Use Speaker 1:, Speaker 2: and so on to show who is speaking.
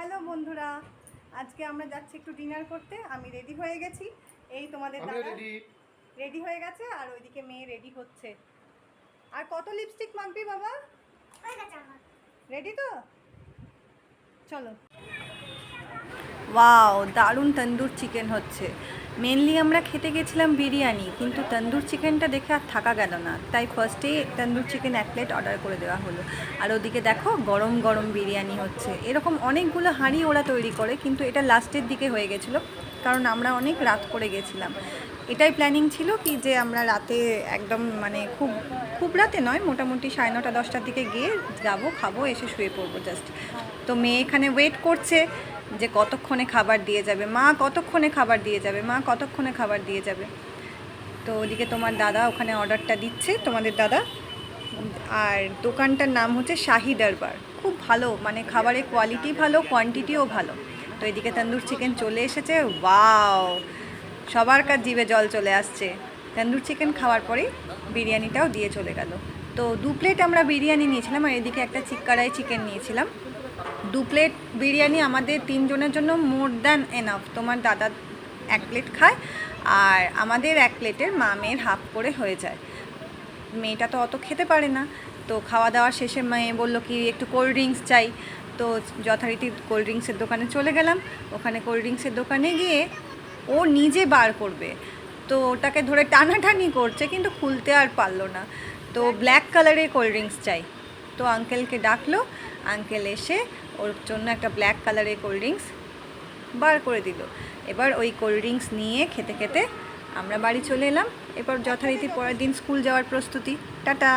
Speaker 1: Hello বন্ধুরা, আজকে আমরা যাচ্ছি একটু ডিনার করতে। আমি রেডি হয়ে গেছি, এই তোমাদের দাদা রেডি হয়ে গেছে আর ওইদিকে মেয়ে রেডি হচ্ছে। আর কত লিপস্টিক মাখবি বাবা? রেডি তো, চলো। ওয়াও, দারুণ তন্দুর চিকেন হচ্ছে। মেনলি আমরা খেতে গেছিলাম বিরিয়ানি, কিন্তু তন্দুর চিকেনটা দেখে আর থাকা গেল না, তাই ফার্স্টেই তন্দুর চিকেন 1 প্লেট অর্ডার করে দেওয়া হলো। আর ওদিকে দেখো গরম গরম বিরিয়ানি হচ্ছে। এরকম অনেকগুলো হাঁড়ি ওরা তৈরি করে, কিন্তু এটা লাস্টের দিকে হয়ে গেছিলো, কারণ আমরা অনেক রাত করে গেছিলাম। এটাই প্ল্যানিং ছিল কি যে আমরা রাতে একদম মানে খুব খুব রাতে নয়, মোটামুটি 9:30 10টার দিকে গিয়ে যাবো, খাবো, এসে শুয়ে পড়বো জাস্ট। তো মেয়ে এখানে ওয়েট করছে যে কতক্ষণে খাবার দিয়ে যাবে, মা কতক্ষণে খাবার দিয়ে যাবে, মা কতক্ষণে খাবার দিয়ে যাবে। তো ওদিকে তোমার দাদা ওখানে অর্ডারটা দিচ্ছে, তোমাদের দাদা। আর দোকানটার নাম হচ্ছে শাহি দরবার। খুব ভালো, মানে খাবারের কোয়ালিটি ভালো, কোয়ান্টিটিও ভালো। তো এদিকে তন্দুর চিকেন চলে এসেছে। ওয়াও, সবার কাছে জিভে জল চলে আসছে। তন্দুর চিকেন খাওয়ার পরেই বিরিয়ানিটাও দিয়ে চলে গেল। তো 2 প্লেট আমরা বিরিয়ানি নিয়েছিলাম, আর এদিকে একটা কড়াই চিকেন নিয়েছিলাম। 2 প্লেট বিরিয়ানি আমাদের 3 জনের জন্য মোর দ্যান এনাফ। তোমার দাদা 1 প্লেট খায়, আর আমাদের 1 প্লেটের মা মেয়ের হাফ করে হয়ে যায়। মেয়েটা তো অত খেতে পারে না। তো খাওয়া দাওয়ার শেষে মেয়ে বললো কি একটু কোল্ড ড্রিঙ্কস চাই। তো যথারীতি কোল্ড ড্রিঙ্কসের দোকানে চলে গেলাম। ওখানে কোল্ড ড্রিঙ্কসের দোকানে গিয়ে ও নিজে বার করবে, তো ওটাকে ধরে টানাটানি করছে, কিন্তু খুলতে আর পারলো না। তো ব্ল্যাক কালারের কোল্ড ড্রিঙ্কস চাই। তো আঙ্কেলকে ডাকলো, আঙ্কেল এসে ওর জন্য একটা ব্ল্যাক কালারের কোল্ড ড্রিঙ্কস বার করে দিল। এবার ওই কোল্ড ড্রিঙ্কস নিয়ে খেতে খেতে আমরা বাড়ি চলে এলাম। এবার যথারীতি পরের দিন স্কুল যাওয়ার প্রস্তুতি। টাটা।